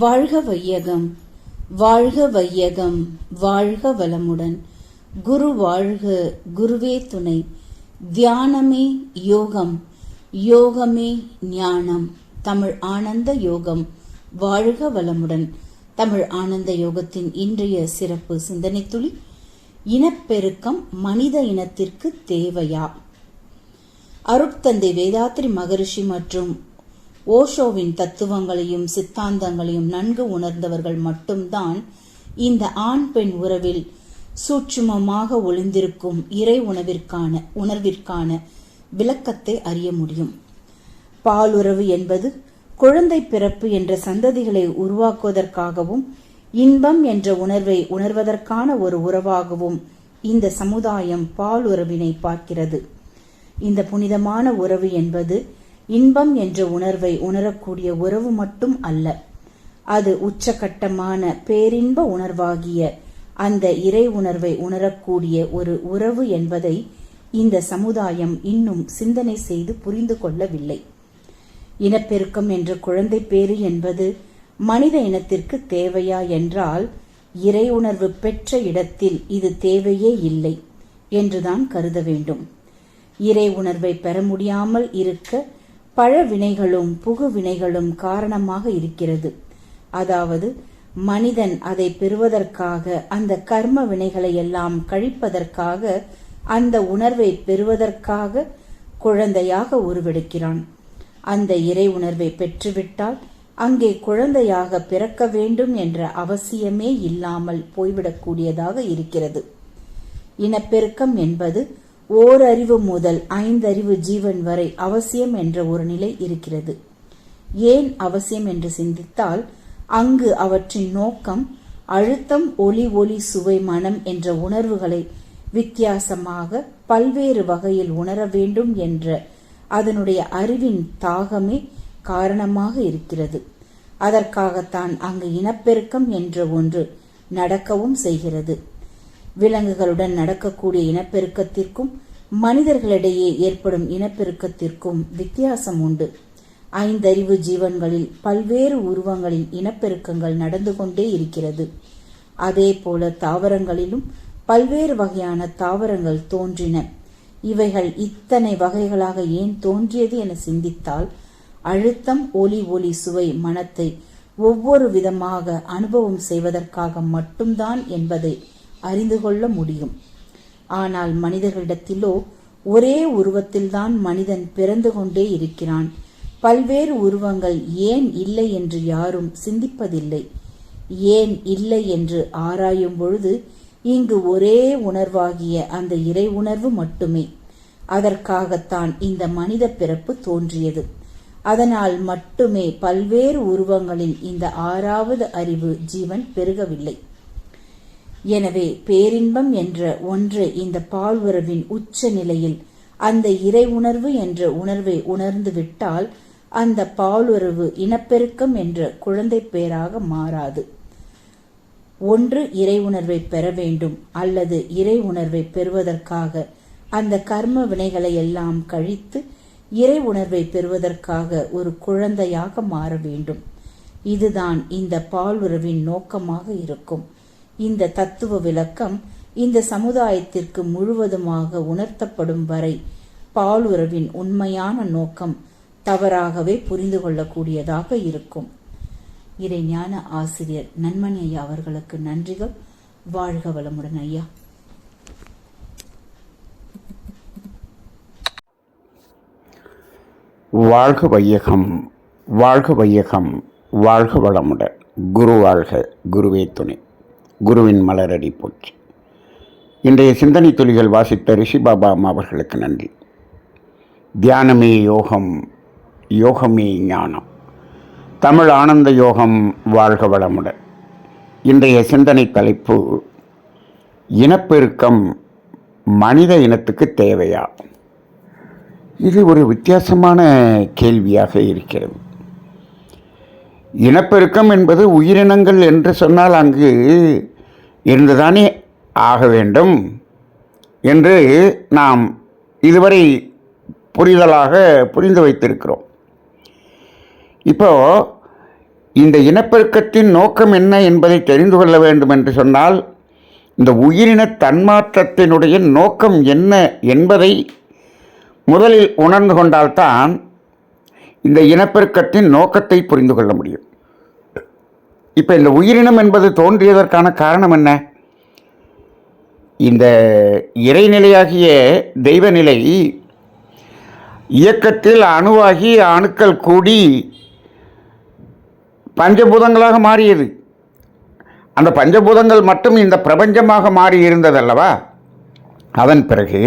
வாழ்க வையகம், வாழ்க வையகம், வாழ்க வளமுடன். குரு வாழ்க, குருவே துணை. தியானமே யோகம், யோகமே ஞானம். தமிழ் ஆனந்த யோகம். வாழ்க வளமுடன். தமிழ் ஆனந்த யோகத்தின் இன்றைய சிறப்பு சிந்தனை துளி: இனப்பெருக்கம் மனித இனத்திற்கு தேவையா? அருட்தந்தை வேதாத்ரி மகரிஷி மற்றும் ஓஷோவின் தத்துவங்களையும் சித்தாந்தங்களையும் நன்கு உணர்ந்தவர்கள் மட்டும்தான் இந்த ஆண் பெண் உறவில் சூட்சுமமாக ஒளிந்திருக்கும் இறை உணர்விற்கான விளக்கத்தை அறிய முடியும். பாலுறவு என்பது குழந்தை பிறப்பு என்ற சந்ததிகளை உருவாக்குவதற்காகவும் இன்பம் என்ற உணர்வை உணர்வதற்கான ஒரு உறவாகவும் இந்த சமுதாயம் பாலுறவினை பார்க்கிறது. இந்த புனிதமான உறவு என்பது இன்பம் என்ற உணர்வை உணரக்கூடிய உறவு மட்டும் அல்ல, அது உச்சகட்டமான பேரின்ப உணர்வாகிய அந்த இறை உணர்வை உணரக்கூடிய ஒரு உறவு என்பதை இந்த சமுதாயம் இன்னும் சிந்தனை செய்து புரிந்து கொள்ளவில்லை. இனப்பெருக்கம் என்ற குழந்தை பேறு என்பது மனித இனத்திற்கு தேவையா என்றால், இறை உணர்வு பெற்ற இடத்தில் இது தேவையே இல்லை என்றுதான் கருத வேண்டும். இறை உணர்வை பெற முடியாமல் இருக்க பழ வினைகளும் புகு வினைகளும் காரணமாக இருக்கிறது. அதாவது மனிதன் அதை பெறுவதற்காக, அந்த கர்ம வினைகளை எல்லாம் கழிப்பதற்காக, அந்த உணர்வை பெறுவதற்காக குழந்தையாக உருவெடுக்கிறான். அந்த இறை உணர்வை பெற்றுவிட்டால் அங்கே குழந்தையாக பிறக்க வேண்டும் என்ற அவசியமே இல்லாமல் போய்விடக்கூடியதாக இருக்கிறது. இனப்பெருக்கம் என்பது ஓரறிவு முதல் 5 அறிவு ஜீவன் வரை அவசியம் என்ற ஒரு நிலை இருக்கிறது. ஏன் அவசியம் என்று சிந்தித்தால், அங்கு அவற்றின் நோக்கம் அழுத்தம், ஒளி, சுவை, மனம் என்ற உணர்வுகளை வித்தியாசமாக பல்வேறு வகையில் உணர வேண்டும் என்ற அதனுடைய அறிவின் தாகமே காரணமாக இருக்கிறது. அதற்காகத்தான் அங்கு இனப்பெருக்கம் என்ற ஒன்று நடக்கவும் செய்கிறது. விலங்குகளுடன் நடக்கக்கூடிய இனப்பெருக்கத்திற்கும் மனிதர்களிடையே ஏற்படும் இனப்பெருக்கத்திற்கும் வித்தியாசம் உண்டு. 5 அறிவு ஜீவன்களில் பல்வேறு உருவங்களின் இனப்பெருக்கங்கள் நடந்து கொண்டே இருக்கிறது. அதே போல தாவரங்களிலும் பல்வேறு வகையான தாவரங்கள் தோன்றின. இவைகள் இத்தனை வகைகளாக ஏன் தோன்றியது என சிந்தித்தால், அழுத்தம், ஒளி, சுவை, மனத்தை ஒவ்வொரு விதமாக அனுபவம் செய்வதற்காக மட்டும்தான் என்பதை அறிந்து கொள்ள முடியும். ஆனால் மனிதர்களிடத்திலோ ஒரே உருவத்தில்தான் மனிதன் பிறந்து கொண்டே இருக்கிறான். பல்வேறு உருவங்கள் ஏன் இல்லை என்று யாரும் சிந்திப்பதில்லை. ஏன் இல்லை என்று ஆராயும் பொழுது இங்கு ஒரே உணர்வாகிய அந்த இறை உணர்வு மட்டுமே. அதற்காகத்தான் இந்த மனித பிறப்பு தோன்றியது. அதனால் மட்டுமே பல்வேறு உருவங்களில் இந்த 6வது அறிவு ஜீவன் பெருகவில்லை. எனவே பேரின்பம் என்ற ஒன்று இந்த பால் உறவின் உச்ச நிலையில் அந்த இறை உணர்வு என்ற உணர்வை உணர்ந்து விட்டால் அந்த பாலுறவு இனப்பெருக்கம் என்ற குழந்தை பேராக மாறாது. ஒன்று இறை உணர்வை பெற வேண்டும், அல்லது இறை உணர்வை பெறுவதற்காக அந்த கர்ம வினைகளை எல்லாம் கழித்து இறை உணர்வை பெறுவதற்காக ஒரு குழந்தையாக மாற வேண்டும். இதுதான் இந்த பாலுறவின் நோக்கமாக இருக்கும். இந்த தத்துவ விளக்கம் இந்த சமுதாயத்திற்கு முழுவதுமாக உணர்த்தப்படும் வரை பாலுறவின் உண்மையான நோக்கம் தவறாகவே புரிந்து கொள்ளக்கூடியதாக இருக்கும். இறைஞான ஆசிரியர் நன்மணி ஐயா அவர்களுக்கு நன்றிகள். வாழ்க வளமுடன் ஐயா. வாழ்க வையகம், வாழ்க வையகம், வாழ்க வளமுடன். குரு வாழ்க, குருவே துணை. குருவின் மலரடி போற்றி. இன்றைய சிந்தனை துளிகள் வாசித்த ரிஷி பாபா அம்மா அவர்களுக்கு நன்றி. தியானமே யோகம், யோகமே ஞானம். தமிழ் ஆனந்த யோகம். வாழ்க வளமுடன். இன்றைய சிந்தனை தலைப்பு: இனப்பெருக்கம் மனித இனத்துக்கு தேவையா? இது ஒரு வித்தியாசமான கேள்வியாக இருக்கிறது. இனப்பெருக்கம் என்பது உயிரினங்கள் என்று சொன்னால் அங்கு இருந்துதானே ஆக வேண்டும் என்று நாம் இதுவரை புரிந்து வைத்திருக்கிறோம். இப்போ இந்த இனப்பெருக்கத்தின் நோக்கம் என்ன என்பதை தெரிந்து கொள்ள வேண்டும் என்று சொன்னால், இந்த உயிரின தன்மாற்றத்தினுடைய நோக்கம் என்ன என்பதை முதலில் உணர்ந்து கொண்டால்தான் இந்த இனப்பெருக்கத்தின் நோக்கத்தை புரிந்து கொள்ள முடியும். இப்போ இந்த உயிரினம் என்பது தோன்றியதற்கான காரணம் என்ன? இந்த இறைநிலையாகிய தெய்வநிலை இயக்கத்தில் அணுவாகி அணுக்கள் கூடி பஞ்சபூதங்களாக மாறியது. அந்த பஞ்சபூதங்கள் மட்டும் இந்த பிரபஞ்சமாக மாறி இருந்ததல்லவா? அதன் பிறகு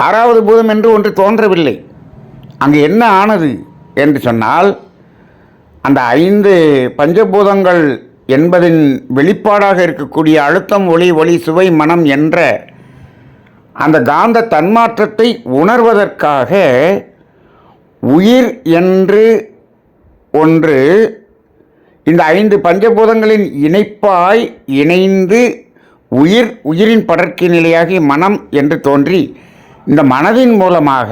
ஆறாவது பூதம் என்று ஒன்று தோன்றவில்லை. அங்கு என்ன ஆனது என்று சொன்னால், அந்த 5 பஞ்சபூதங்கள் என்பதின் வெளிப்பாடாக இருக்கக்கூடிய அழுத்தம், ஒளி, சுவை, மனம் என்ற அந்த காந்த தன்மாற்றத்தை உணர்வதற்காக உயிர் என்று ஒன்று இந்த 5 பஞ்சபூதங்களின் இணைப்பாய் இணைந்து உயிரின் படர்க்கை நிலையாகி மனம் என்று தோன்றி, இந்த மனதின் மூலமாக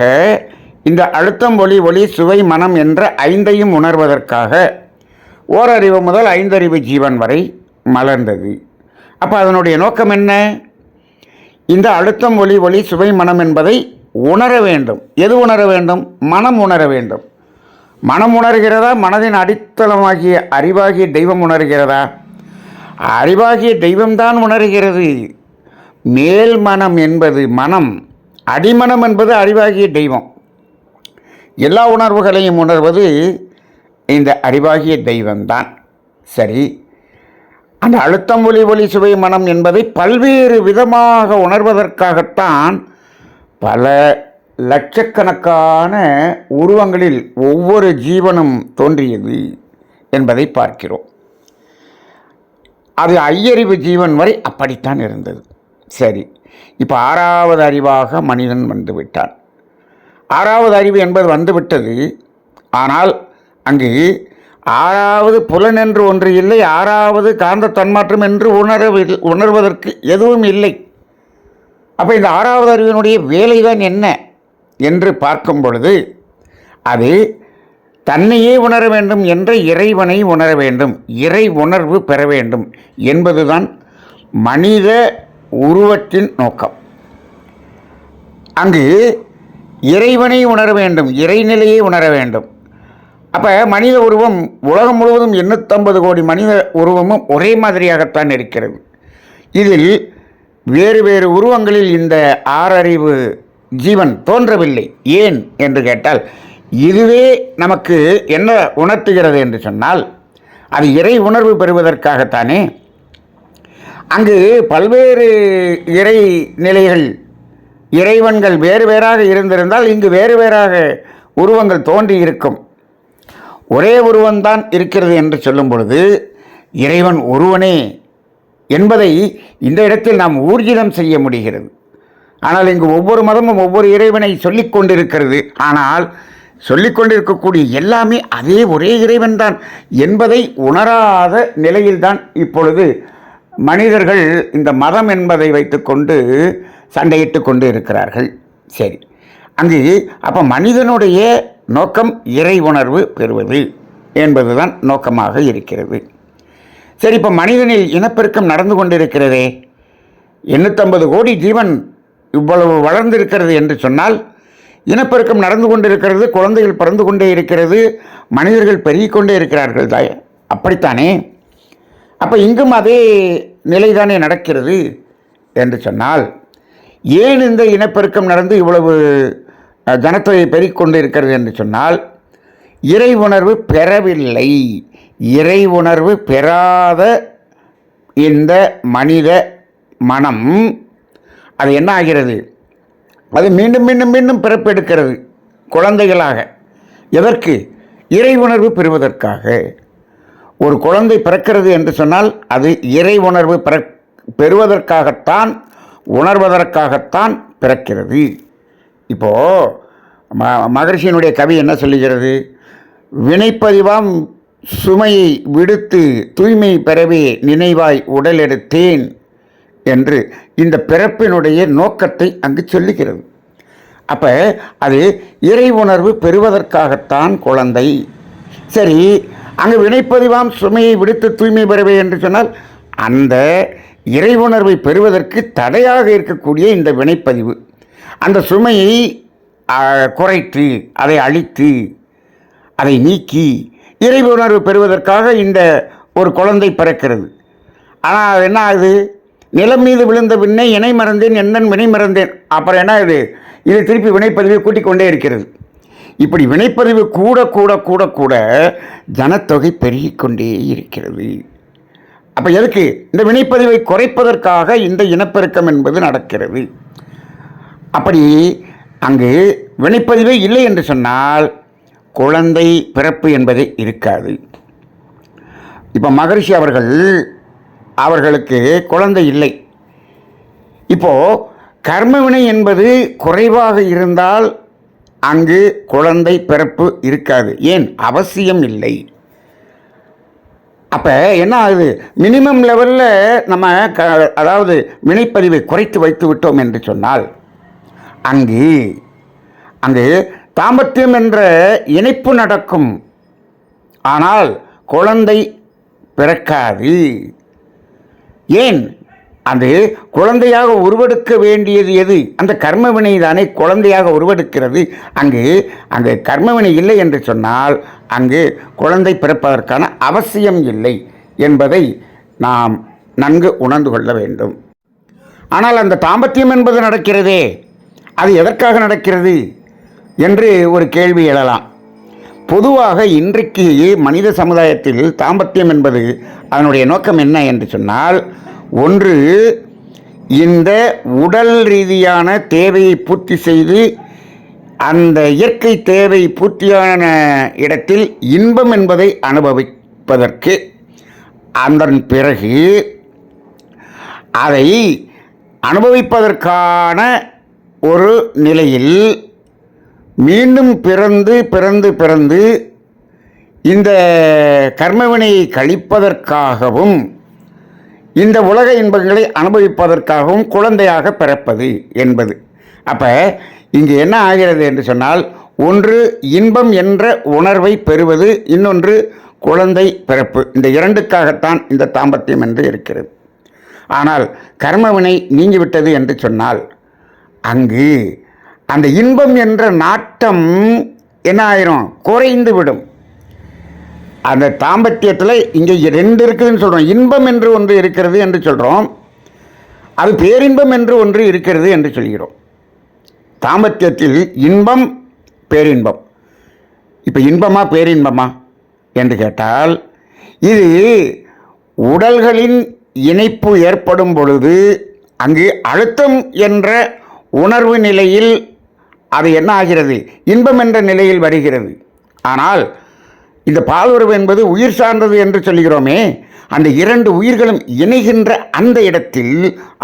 இந்த அழுத்தம், ஒளி, சுவை, மனம் என்ற 5ஐயும் உணர்வதற்காக ஓரறிவு முதல் 5 அறிவு ஜீவன் வரை மலர்ந்தது. அப்போ அதனுடைய நோக்கம் என்ன? இந்த அழுத்தம், ஒளி, சுவை, மனம் என்பதை உணர வேண்டும். எது உணர வேண்டும்? மனம் உணர வேண்டும். மனம் உணர்கிறதா? மனதின் அடித்தளமாகிய அறிவாகிய தெய்வம் உணர்கிறதா? அறிவாகிய தெய்வம்தான் உணர்கிறது. மேல் மனம் என்பது மனம், அடிமனம் என்பது அறிவாகிய தெய்வம். எல்லா உணர்வுகளையும் உணர்வது இந்த அறிவாகிய தெய்வம்தான். சரி, அந்த அழுத்தம், ஒளி, சுவை, மனம் என்பதை பல்வேறு விதமாக உணர்வதற்காகத்தான் பல லட்சக்கணக்கான உருவங்களில் ஒவ்வொரு ஜீவனும் தோன்றியது என்பதை பார்க்கிறோம். அது ஐயறிவு ஜீவன் வரை அப்படித்தான் இருந்தது. சரி, இப்போ 6வது அறிவாக மனிதன் வந்துவிட்டான். 6வது அறிவு என்பது வந்துவிட்டது. ஆனால் அங்கு 6வது புலன் என்று ஒன்று இல்லை, 6வது காந்த தன்மாற்றம் என்று உணர்வதற்கு எதுவும் இல்லை. அப்போ இந்த 6வது அறிவினுடைய வேலைதான் என்ன என்று பார்க்கும் பொழுது, அது தன்னையே உணர வேண்டும் என்ற இறைவனை உணர வேண்டும், இறை உணர்வு பெற வேண்டும் என்பதுதான் மனித உருவத்தின் நோக்கம். அங்கு இறைவனை உணர வேண்டும், இறைநிலையை உணர வேண்டும். அப்போ மனித உருவம் உலகம் முழுவதும் 850 கோடி மனித உருவமும் ஒரே மாதிரியாகத்தான் இருக்கிறது. இதில் வேறு வேறு உருவங்களில் இந்த 6 அறிவு ஜீவன் தோன்றவில்லை. ஏன் என்று கேட்டால், இதுவே நமக்கு என்ன உணர்த்துகிறது என்று சொன்னால், அது இறை உணர்வு பெறுவதற்காகத்தானே. அங்கு பல்வேறு இறை நிலைகள், இறைவன்கள் வேறு வேறாக இருந்திருந்தால் இங்கு வேறு வேறாக உருவங்கள் தோன்றி இருக்கும். ஒரே உருவந்தான் இருக்கிறது என்று சொல்லும் பொழுது இறைவன் ஒருவனே என்பதை இந்த இடத்தில் நாம் ஊர்ஜிதம் செய்ய முடிகிறது. ஆனால் இங்கு ஒவ்வொரு மதமும் ஒவ்வொரு இறைவனை சொல்லிக் கொண்டிருக்கிறது. ஆனால் சொல்லிக்கொண்டிருக்கக்கூடிய எல்லாமே அதே ஒரே இறைவன்தான் என்பதை உணராத நிலையில்தான் இப்பொழுது மனிதர்கள் இந்த மதம் என்பதை வைத்துக்கொண்டு சண்டையிட்டு கொண்டு இருக்கிறார்கள். சரி, அங்கு அப்போ மனிதனுடைய நோக்கம் இறை உணர்வு பெறுவது என்பதுதான் நோக்கமாக இருக்கிறது. சரி, இப்போ மனிதனில் இனப்பெருக்கம் நடந்து கொண்டிருக்கிறதே, 850 கோடி ஜீவன் இவ்வளவு வளர்ந்திருக்கிறது என்று சொன்னால் இனப்பெருக்கம் நடந்து கொண்டிருக்கிறது, குழந்தைகள் பிறந்து கொண்டே இருக்கிறது, மனிதர்கள் பெருகிக்கொண்டே இருக்கிறார்கள். அப்படித்தானே? அப்போ இங்கும் அதே நிலைதானே நடக்கிறது என்று சொன்னால், ஏன் இந்த இனப்பெருக்கம் நடந்து இவ்வளவு ஜனத்தொகை பெருகிக்கொண்டு இருக்கிறது என்று சொன்னால், இறை உணர்வு பெறவில்லை. இறை உணர்வு பெறாத இந்த மனித மனம் அது என்ன ஆகிறது? அது மீண்டும் மீண்டும் மீண்டும் பிறப்பெடுக்கிறது குழந்தைகளாக. எதற்கு? இறை உணர்வு பெறுவதற்காக. ஒரு குழந்தை பிறக்கிறது என்று சொன்னால் அது இறை உணர்வு பெறுவதற்காகத்தான், உணர்வதற்காகத்தான் பிறக்கிறது. இப்போது மகரிஷியினுடைய கவி என்ன சொல்லுகிறது? வினைப்பதிவாம் சுமையை விடுத்து தூய்மை பெறவே நினைவாய் உடல் எடுத்தேன் என்று இந்த பிறப்பினுடைய நோக்கத்தை அங்கு சொல்லுகிறது. அப்போ அது இறை உணர்வு பெறுவதற்காகத்தான் குழந்தை. சரி, அங்கே வினைப்பதிவாம் சுமையை விடுத்து தூய்மை பெறவே என்று சொன்னால் அந்த இறை உணர்வை பெறுவதற்கு தடையாக இருக்கக்கூடிய இந்த வினைப்பதிவு அந்த சுமையை குறைத்து அதை அழித்து அதை நீக்கி இறை உணர்வு பெறுவதற்காக இந்த ஒரு குழந்தை பிறக்கிறது. ஆனால் அது என்ன ஆகுது? நிலம் மீது விழுந்த பின்னே இணை மறந்தேன் என்னன் வினை மறந்தேன். அப்புறம் என்ன ஆகுது? இது திருப்பி வினைப்பதிவை கூட்டிக் கொண்டே இருக்கிறது. இப்படி வினைப்பதிவு கூட கூட கூட கூட ஜனத்தொகை பெருகிக்கொண்டே இருக்கிறது. அப்போ எதுக்கு? இந்த வினைப்பதிவை குறைப்பதற்காக இந்த இனப்பெருக்கம் என்பது நடக்கிறது. அப்படி அங்கு வினைப்பதிவே இல்லை என்று சொன்னால் குழந்தை பிறப்பு என்பதே இருக்காது. இப்போ மகரிஷி அவர்களுக்கு குழந்தை இல்லை. இப்போது கர்மவினை என்பது குறைவாக இருந்தால் அங்கு குழந்தை பிறப்பு இருக்காது. ஏன்? அவசியம் இல்லை. அப்போ என்ன ஆகுது? மினிமம் லெவலில் நம்ம அதாவது வினைப்பதிவை குறைத்து வைத்து விட்டோம் என்று சொன்னால் அங்கு தாம்பத்தியம் என்ற இணைப்பு நடக்கும். ஆனால் குழந்தை பிறக்காது. ஏன்? அது குழந்தையாக உருவெடுக்க வேண்டியது எது? அந்த கர்மவினை தானே குழந்தையாக உருவெடுக்கிறது. அங்கு கர்மவினை இல்லை என்று சொன்னால் அங்கு குழந்தை பிறப்பதற்கான அவசியம் இல்லை என்பதை நாம் நன்கு உணர்ந்து கொள்ள வேண்டும். ஆனால் அந்த தாம்பத்தியம் என்பது நடக்கிறதே, அது எதற்காக நடக்கிறது என்று ஒரு கேள்வி எழலாம். பொதுவாக இன்றைக்கு மனித சமுதாயத்தில் தாம்பத்தியம் என்பது அதனுடைய நோக்கம் என்ன என்று சொன்னால், ஒன்று இந்த உடல் ரீதியான தேவையை பூர்த்தி செய்து அந்த இயற்கை தேவை பூர்த்தியான இடத்தில் இன்பம் என்பதை அனுபவிப்பதற்கு, அதன் பிறகு அதை அனுபவிப்பதற்கான ஒரு நிலையில் மீண்டும் பிறந்து இந்த கர்மவினையை கழிப்பதற்காகவும் இந்த உலக இன்பங்களை அனுபவிப்பதற்காகவும் குழந்தையாக பிறப்பது என்பது. அப்போ இங்கு என்ன ஆகிறது என்று சொன்னால், ஒன்று இன்பம் என்ற உணர்வை பெறுவது, இன்னொன்று குழந்தை பிறப்பு. இந்த இரண்டுக்காகத்தான் இந்த தாம்பத்தியம் என்று இருக்கிறது. ஆனால் கர்மவினை நீங்கிவிட்டது என்று சொன்னால் அங்கு அந்த இன்பம் என்ற நாட்டம் என்ன ஆயிரும்? குறைந்து விடும். அந்த தாம்பத்தியத்தில் இங்கே ரெண்டு இருக்குதுன்னு சொல்கிறோம். இன்பம் என்று ஒன்று இருக்கிறது என்று சொல்கிறோம், அது பேரின்பம் என்று ஒன்று இருக்கிறது என்று சொல்கிறோம். தாம்பத்தியத்தில் இன்பம் பேரின்பம். இப்போ இன்பமா பேரின்பமா என்று கேட்டால், இது உடல்களின் இணைப்பு ஏற்படும் பொழுது அங்கு அழுத்தம் என்ற உணர்வு நிலையில் அது என்ன ஆகிறது? இன்பம் என்ற நிலையில் வருகிறது. ஆனால் இந்த பாலுறவு என்பது உயிர் சார்ந்தது என்று சொல்கிறோமே, அந்த இரண்டு உயிர்களும் இணைகின்ற அந்த இடத்தில்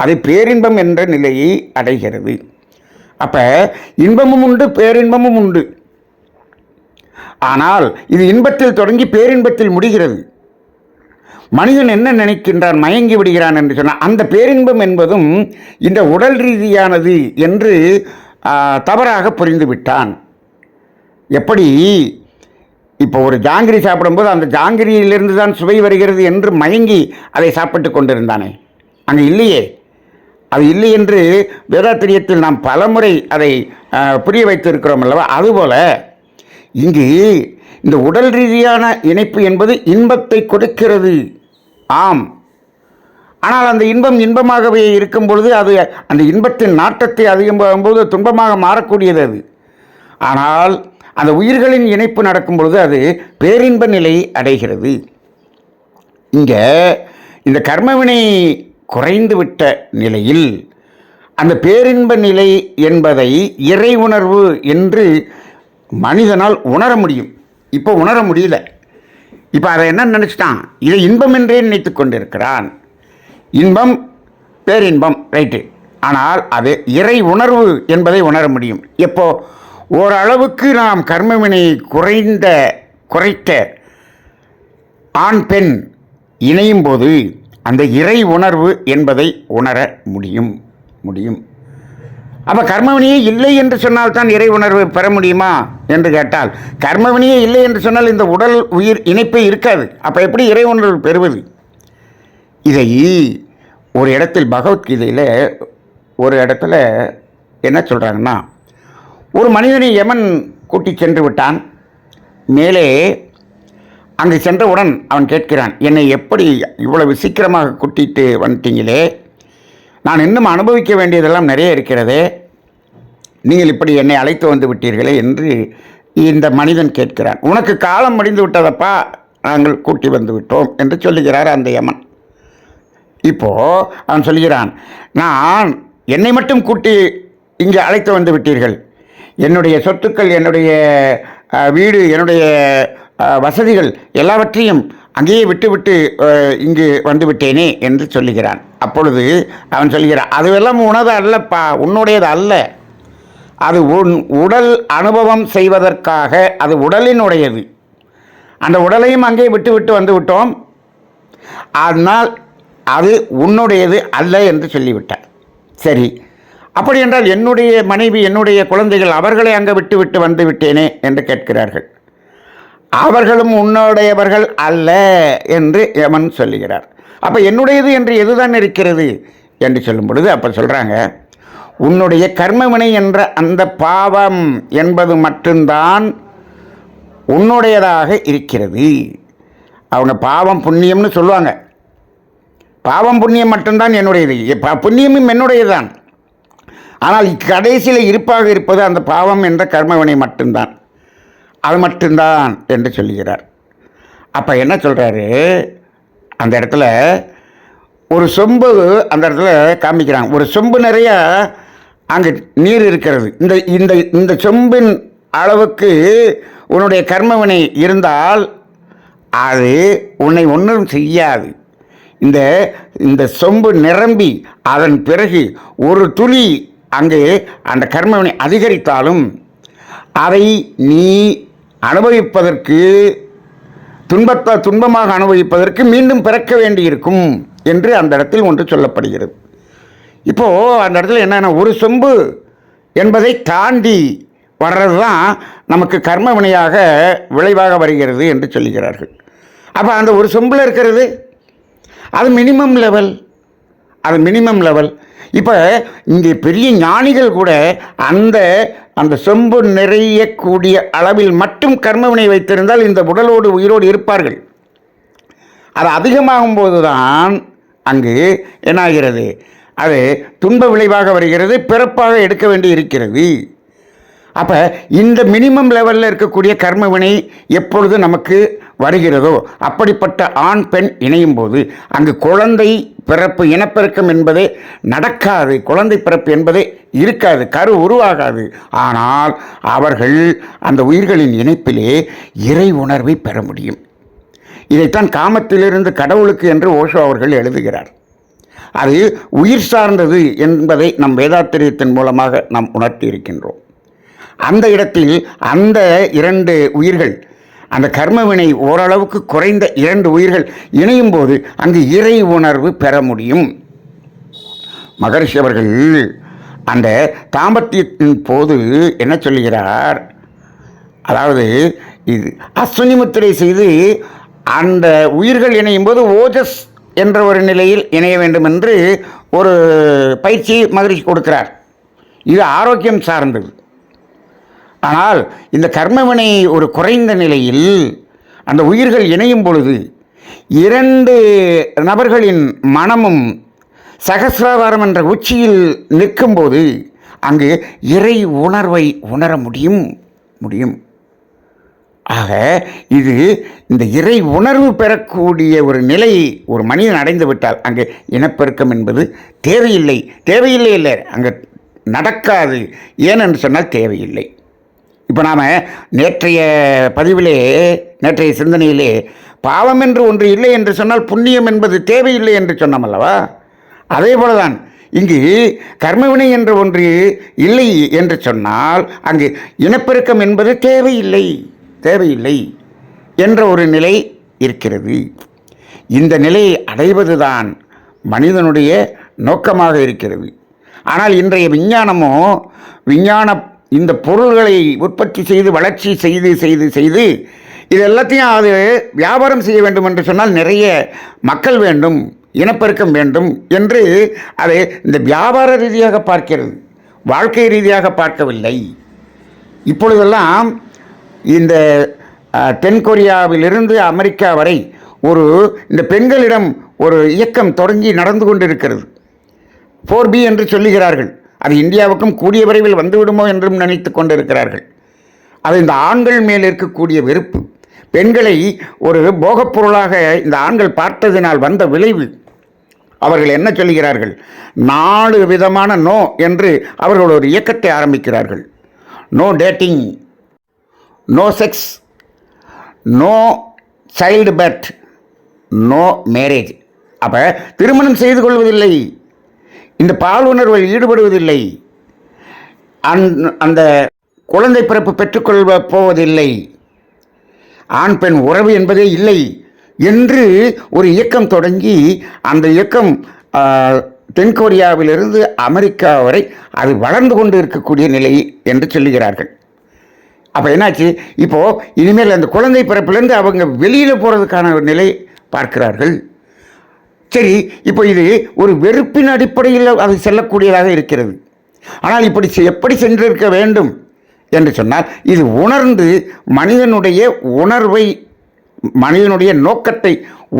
அது பேரின்பம் என்ற நிலையை அடைகிறது. அப்போ இன்பமும் உண்டு, பேரின்பமும் உண்டு. ஆனால் இது இன்பத்தில் தொடங்கி பேரின்பத்தில் முடிகிறது. மனிதன் என்ன நினைக்கின்றான்? மயங்கி விடுகிறான் என்று சொன்னால் அந்த பேரின்பம் என்பதும் இந்த உடல் ரீதியானது என்று தவறாக புரிந்து விட்டான். எப்படி இப்போ ஒரு ஜாங்கிரி சாப்பிடும்போது அந்த ஜாங்கிரியிலிருந்து தான் சுவை வருகிறது என்று மயங்கி அதை சாப்பிட்டு கொண்டிருந்தானே, அங்கே இல்லையே. அது இல்லை என்று வேதாத்திரியத்தில் நாம் பலமுறை அதை புரிய வைத்திருக்கிறோம் அல்லவா? அதுபோல இங்கு இந்த உடல் ரீதியான இணைப்பு என்பது இன்பத்தை கொடுக்கிறது. ஆம். ஆனால் அந்த இன்பம் இன்பமாகவே இருக்கும் பொழுது அது அந்த இன்பத்தின் நாட்டத்தை அதிகமாகும்போது துன்பமாக மாறக்கூடியது அது. ஆனால் அந்த உயிர்களின் இணைப்பு நடக்கும் பொழுது அது பேரின்ப நிலை அடைகிறது. இங்கே இந்த கர்மவினை குறைந்துவிட்ட நிலையில் அந்த பேரின்ப நிலை என்பதை இறை உணர்வு என்று மனிதனால் உணர முடியும். இப்போ உணர முடியல. இப்போ அதை என்ன நினச்சிட்டான்? இதை இன்பம் என்றே நினைத்து கொண்டிருக்கிறான். இன்பம் பேரின்பம் ரைட்டு. ஆனால் அது இறை உணர்வு என்பதை உணர முடியும். எப்போ ஓரளவுக்கு நாம் கர்மவினை குறைத்த ஆண் பெண் இணையும் போது அந்த இறை உணர்வு என்பதை உணர முடியும். அப்போ கர்மவினியே இல்லை என்று சொன்னால் தான் இறை உணர்வை பெற முடியுமா என்று கேட்டால், கர்மவினியே இல்லை என்று சொன்னால் இந்த உடல் உயிர் இணைப்பே இருக்காது. அப்போ எப்படி இறை உணர்வு பெறுவது? இதை ஒரு இடத்தில் பகவத்கீதையில் ஒரு இடத்துல என்ன சொல்கிறாங்கன்னா, ஒரு மனிதனை யமன் கூட்டி சென்று விட்டான். மேலே அங்கு சென்றவுடன் அவன் கேட்கிறான், என்னை எப்படி இவ்வளவு சீக்கிரமாக கூட்டிட்டு வந்துட்டீங்களே, நான் இன்னும் அனுபவிக்க வேண்டியதெல்லாம் நிறைய இருக்கிறதே, நீங்கள் இப்படி என்னை அழைத்து வந்து விட்டீர்களே என்று இந்த மனிதன் கேட்கிறான். உனக்கு காலம் முடிந்து விட்டதப்பா, நாங்கள் கூட்டி வந்து விட்டோம் என்று சொல்லுகிறார் அந்த யமன். இப்போது அவன் சொல்கிறான், நான் என்னை மட்டும் கூட்டி இங்கே அழைத்து வந்து விட்டீர்கள், என்னுடைய சொத்துக்கள், என்னுடைய வீடு, என்னுடைய வசதிகள் எல்லாவற்றையும் அங்கேயே விட்டுவிட்டு இங்கு வந்து விட்டேனே என்று சொல்லுகிறான். அப்பொழுது அவன் சொல்கிறான், அதுவெல்லாம் உனது அல்லப்பா, உன்னுடையது அல்ல, அது உடல் அனுபவம் செய்வதற்காக, அது உடலினுடையது, அந்த உடலையும் அங்கே விட்டு வந்து விட்டோம், ஆனால் அது உன்னுடையது அல்ல என்று சொல்லிவிட்டார். சரி, அப்படி என்றால் என்னுடைய மனைவி, என்னுடைய குழந்தைகள், அவர்களை அங்கே விட்டு வந்து விட்டேனே என்று கேட்கிறார்கள். அவர்களும் உன்னுடையவர்கள் அல்ல என்று யமன் சொல்லுகிறார். அப்போ என்னுடையது என்று எதுதான் இருக்கிறது என்று சொல்லும் பொழுது அப்போ சொல்கிறாங்க, உன்னுடைய கர்மவினை என்ற அந்த பாவம் என்பது மட்டும்தான் உன்னுடையதாக இருக்கிறது. அவங்க பாவம் புண்ணியம்னு சொல்லுவாங்க. பாவம் புண்ணியம் மட்டும்தான் என்னுடையது, புண்ணியமும் என்னுடையதுதான். ஆனால் கடைசியில் இருப்பாக இருப்பது அந்த பாவம் என்ற கர்மவினை மட்டும்தான், அது மட்டும்தான் என்று சொல்லுகிறார். அப்போ என்ன சொல்கிறாரு, அந்த இடத்துல ஒரு சொம்பு அந்த இடத்துல காமிக்கிறாங்க. ஒரு சொம்பு நிறைய அங்கே நீர் இருக்கிறது. இந்த இந்த இந்த சொம்பின் அளவுக்கு உன்னுடைய கர்மவினை இருந்தால் அது உன்னை ஒன்றும் செய்யாது. இந்த இந்த சொம்பு நிரம்பி அதன் பிறகு ஒரு துளி அங்கே அந்த கர்மவினை அதிகரித்தாலும் அதை நீ அனுபவிப்பதற்கு, துன்பமாக அனுபவிப்பதற்கு மீண்டும் பிறக்க வேண்டியிருக்கும் என்று அந்த இடத்தில் ஒன்று சொல்லப்படுகிறது. இப்போது அந்த இடத்துல என்னென்னா, ஒரு சொம்பு என்பதை தாண்டி வர்றது தான் நமக்கு கர்மவினையாக விளைவாக வருகிறது என்று சொல்லுகிறார்கள். அப்போ அந்த ஒரு சொம்பில் இருக்கிறது அது மினிமம் லெவல், அது மினிமம் லெவல். இப்போ இங்கே பெரிய ஞானிகள் கூட அந்த சொம்பு நிறையக்கூடிய அளவில் மட்டும் கர்மவினை வைத்திருந்தால் இந்த உடலோடு உயிரோடு இருப்பார்கள். அது அதிகமாகும் போது தான் அங்கு என்னாகிறது, அது துன்ப விளைவாக வருகிறது, பிறப்பாக எடுக்க வேண்டி இருக்கிறது. அப்போ இந்த மினிமம் லெவலில் இருக்கக்கூடிய கர்மவினை எப்பொழுது நமக்கு வருகிறதோ, அப்படிப்பட்ட ஆண் பெண் இணையும் போது அங்கு குழந்தை பிறப்பு, இனப்பெருக்கம் என்பதே நடக்காது, குழந்தை பிறப்பு என்பதே இருக்காது, கரு உருவாகாது. ஆனால் அவர்கள் அந்த உயிர்களின் இணைப்பிலே இறை உணர்வை பெற முடியும். இதைத்தான் காமத்திலிருந்து கடவுளுக்கு என்று ஓஷோ அவர்கள் எழுதுகிறார். அது உயிர் சார்ந்தது என்பதை நம் வேதாத்திரியத்தின் மூலமாக நாம் உணர்த்தி இருக்கின்றோம். அந்த இடத்தில் அந்த இரண்டு உயிர்கள், அந்த கர்மவினை ஓரளவுக்கு குறைந்த இரண்டு உயிர்கள் இணையும் போது அங்கு இறை உணர்வு பெற முடியும். மகரிஷி அவர்கள் அந்த தாம்பத்தியத்தின் போது என்ன சொல்லுகிறார், அதாவது இது அஸ்வினி முத்திரை செய்து அந்த உயிர்கள் இணையும் போது ஓஜஸ் என்ற ஒரு நிலையில் இணைய வேண்டும் என்று ஒரு பயிற்சி மகரிஷி கொடுக்கிறார். இது ஆரோக்கியம் சார்ந்தது. ஆனால் இந்த கர்மவினை ஒரு குறைந்த நிலையில் அந்த உயிர்கள் இணையும் பொழுது இரண்டு நபர்களின் மனமும் சகசிராதாரம் என்ற உச்சியில் நிற்கும்போது அங்கு இறை உணர்வை உணர முடியும். ஆக இது இந்த இறை உணர்வு பெறக்கூடிய ஒரு நிலையை ஒரு மனிதன் அடைந்து விட்டால் அங்கே இனப்பெருக்கம் என்பது தேவையில்லை இல்லை, அங்கே நடக்காது. ஏனென்று சொன்னால் தேவையில்லை. இப்போ நாம் நேற்றைய சிந்தனையிலே பாவம் என்று ஒன்று இல்லை என்று சொன்னால் புண்ணியம் என்பது தேவையில்லை என்று சொன்னோம் அல்லவா? அதே போலதான் இங்கு கர்மவினை என்ற ஒன்று இல்லை என்று சொன்னால் அங்கு இனப்பெருக்கம் என்பது தேவையில்லை என்ற ஒரு நிலை இருக்கிறது. இந்த நிலையை அடைவதுதான் மனிதனுடைய நோக்கமாக இருக்கிறது. ஆனால் இன்றைய விஞ்ஞான இந்த பொருள்களை உற்பத்தி செய்து வளர்ச்சி செய்து செய்து செய்து இது எல்லாத்தையும் அது வியாபாரம் செய்ய வேண்டும் என்று சொன்னால் நிறைய மக்கள் வேண்டும், இனப்பெருக்கம் வேண்டும் என்று அதை இந்த வியாபார ரீதியாக பார்க்கிறது, வாழ்க்கை ரீதியாக பார்க்கவில்லை. இப்பொழுதெல்லாம் இந்த தென்கொரியாவிலிருந்து அமெரிக்கா வரை இந்த பெண்களிடம் ஒரு இயக்கம் தொடங்கி நடந்து கொண்டிருக்கிறது. 4B என்று சொல்லுகிறார்கள். அது இந்தியாவுக்கும் கூடிய விரைவில் வந்துவிடுமோ என்றும் நினைத்து கொண்டிருக்கிறார்கள். அது இந்த ஆண்கள் மேல் இருக்கக்கூடிய வெறுப்பு, பெண்களை ஒரு போகப் பொருளாக இந்த ஆண்கள் பார்த்ததினால் வந்த விளைவு. அவர்கள் என்ன சொல்லுகிறார்கள்? 4 விதமான நோ என்று அவர்கள் ஒரு இயக்கத்தை ஆரம்பிக்கிறார்கள். No dating, no sex, no child birth, no marriage. அப்போ திருமணம் செய்து கொள்வதில்லை, இந்த பாலுணர்வில் ஈடுபடுவதில்லை, அந்த குழந்தை பிறப்பு பெற்றுக்கொள்ள போவதில்லை, ஆண் பெண் உறவு என்பதே இல்லை என்று ஒரு இயக்கம் தொடங்கி அந்த இயக்கம் தென்கொரியாவிலிருந்து அமெரிக்கா வரை அது வளர்ந்து கொண்டு இருக்கக்கூடிய நிலை என்று சொல்லுகிறார்கள். அப்போ என்னாச்சு? இப்போது இனிமேல் அந்த குழந்தை பிறப்பிலிருந்து அவங்க வெளியில் போகிறதுக்கான நிலை பார்க்கிறார்கள். சரி, இப்போ இது ஒரு வெறுப்பின் அடிப்படையில் அது செல்லக்கூடியதாக இருக்கிறது. ஆனால் இப்படி எப்படி சென்றிருக்க வேண்டும் என்று சொன்னால், இது உணர்ந்து மனிதனுடைய உணர்வை, மனிதனுடைய நோக்கத்தை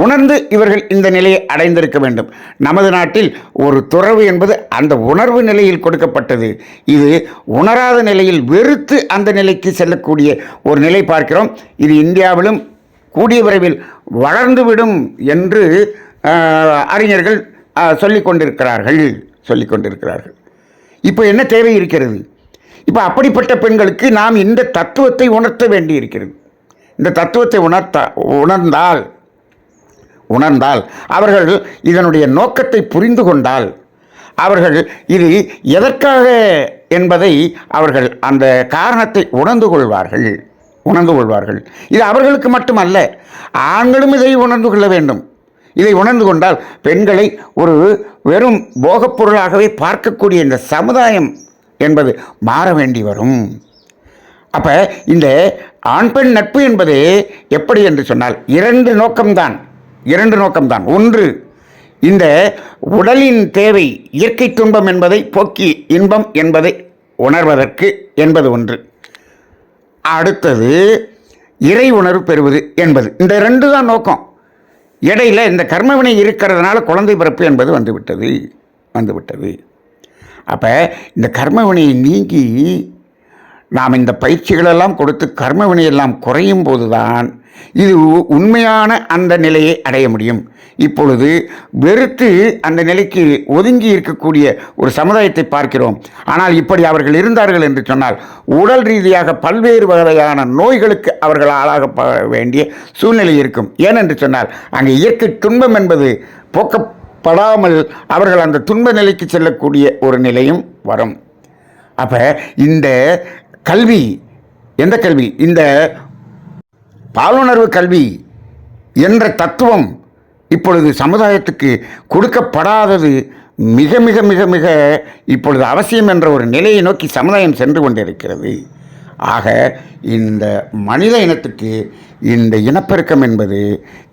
உணர்ந்து இவர்கள் இந்த நிலையை அடைந்திருக்க வேண்டும். நமது நாட்டில் ஒரு துறவு என்பது அந்த உணர்வு நிலையில் கொடுக்கப்பட்டது. இது உணராத நிலையில் வெறுத்து அந்த நிலைக்கு செல்லக்கூடிய ஒரு நிலை பார்க்கிறோம். இது இந்தியாவிலும் கூடிய விரைவில் வளர்ந்துவிடும் என்று அறிஞர்கள் சொல்லிக் கொண்டிருக்கிறார்கள். இப்போ என்ன தேவை இருக்கிறது? இப்போ அப்படிப்பட்ட பெண்களுக்கு நாம் இந்த தத்துவத்தை உணர்த்த வேண்டி இருக்கிறது. இந்த தத்துவத்தை உணர்ந்தால் அவர்கள் இதனுடைய நோக்கத்தை புரிந்து கொண்டால், அவர்கள் இது எதற்காக என்பதை அவர்கள் அந்த காரணத்தை உணர்ந்து கொள்வார்கள். இது அவர்களுக்கு மட்டுமல்ல, ஆண்களும் இதை உணர்ந்து கொள்ள வேண்டும். இதை உணர்ந்து கொண்டால் பெண்களை ஒரு வெறும் போகப் பொருளாகவே பார்க்கக்கூடிய இந்த சமுதாயம் என்பது மாற வேண்டி வரும். அப்போ இந்த ஆண் பெண் நட்பு என்பது எப்படி என்று சொன்னால் இரண்டு நோக்கம்தான். ஒன்று, இந்த உடலின் தேவை, இயற்கை துன்பம் என்பதை போக்கி இன்பம் என்பதை உணர்வதற்கு என்பது ஒன்று. அடுத்தது இறை உணர்வு பெறுவது என்பது. இந்த 2 தான் நோக்கம். இடையில் இந்த கர்மவினை இருக்கிறதுனால குழந்தை பிறப்பு என்பது வந்துவிட்டது. அப்போ இந்த கர்மவினையை நீங்கி நாம் இந்த பயிற்சிகளெல்லாம் கொடுத்து கர்மவினையெல்லாம் குறையும் போது தான் இது உண்மையான அந்த நிலையை அடைய முடியும். இப்பொழுது வெறுத்து அந்த நிலைக்கு ஒதுங்கி இருக்கக்கூடிய ஒரு சமுதாயத்தை பார்க்கிறோம். ஆனால் இப்படி அவர்கள் இருந்தார்கள் என்று சொன்னால் உடல் ரீதியாக பல்வேறு வகையான நோய்களுக்கு அவர்கள் ஆளாக வேண்டிய சூழ்நிலை இருக்கும். ஏனென்று சொன்னால் அங்கே இயற்கை துன்பம் என்பது போக்கப்படாமல் அவர்கள் அந்த துன்ப நிலைக்கு செல்லக்கூடிய ஒரு நிலையும் வரும். அப்போ இந்த கல்வி, எந்த கல்வி? இந்த பாலுணர்வு கல்வி என்ற தத்துவம் இப்பொழுது சமுதாயத்துக்கு கொடுக்கப்படாதது மிக மிக மிக மிக இப்பொழுது அவசியம் என்ற ஒரு நிலையை நோக்கி சமுதாயம் சென்று கொண்டிருக்கிறது. ஆக இந்த மனித இனத்துக்கு இந்த இனப்பெருக்கம் என்பது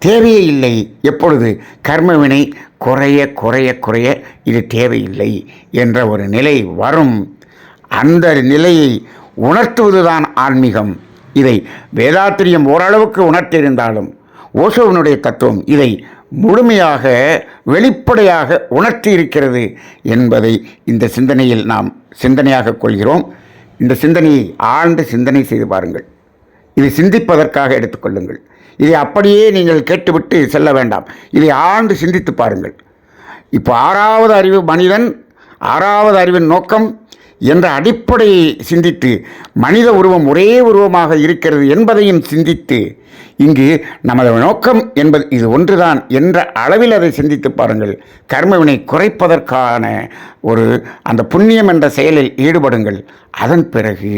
தேவையே இல்லை. எப்பொழுது கர்மவினை குறைய குறைய குறைய இது தேவையில்லை என்ற ஒரு நிலை வரும். அந்த நிலையை உணர்த்துவதுதான் ஆன்மீகம். இதை வேதாத்திரியம் ஓரளவுக்கு உணர்த்தியிருந்தாலும் ஓஷோவினுடைய தத்துவம் இதை முழுமையாக வெளிப்படையாக உணர்த்தி இருக்கிறது என்பதை இந்த சிந்தனையில் நாம் சிந்தனையாக கொள்கிறோம். இந்த சிந்தனையை ஆழ்ந்து சிந்தனை செய்து பாருங்கள். இதை சிந்திப்பதற்காக எடுத்துக்கொள்ளுங்கள். இதை அப்படியே நீங்கள் கேட்டுவிட்டு செல்ல வேண்டாம். இதை ஆழ்ந்து சிந்தித்து பாருங்கள். இப்போ 6வது அறிவு மனிதன், 6வது அறிவின் நோக்கம் என்ற அடிப்படையை சிந்தித்து மனித உருவம் ஒரே உருவமாக இருக்கிறது என்பதையும் சிந்தித்து இங்கு நமது நோக்கம் என்பது இது ஒன்றுதான் என்ற அளவில் அதை சிந்தித்து பாருங்கள். கர்மவினை குறைப்பதற்கான அந்த புண்ணியம் என்ற செயலில் ஈடுபடுங்கள். அதன் பிறகு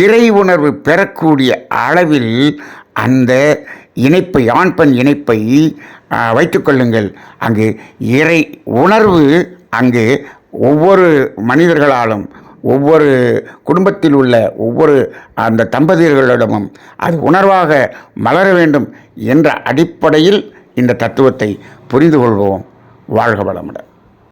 இறை உணர்வு பெறக்கூடிய அளவில் அந்த இணைப்பை, ஆண் பெண் இணைப்பை வைத்துக்கொள்ளுங்கள். அங்கு இறை உணர்வு அங்கு ஒவ்வொரு மனிதர்களாலும் ஒவ்வொரு குடும்பத்தில் உள்ள ஒவ்வொரு அந்த தம்பதியர்களிடமும் அது உணர்வாக மலர வேண்டும் என்ற அடிப்படையில் இந்த தத்துவத்தை புரிந்து கொள்வோம். வாழ்க வளமுடன்.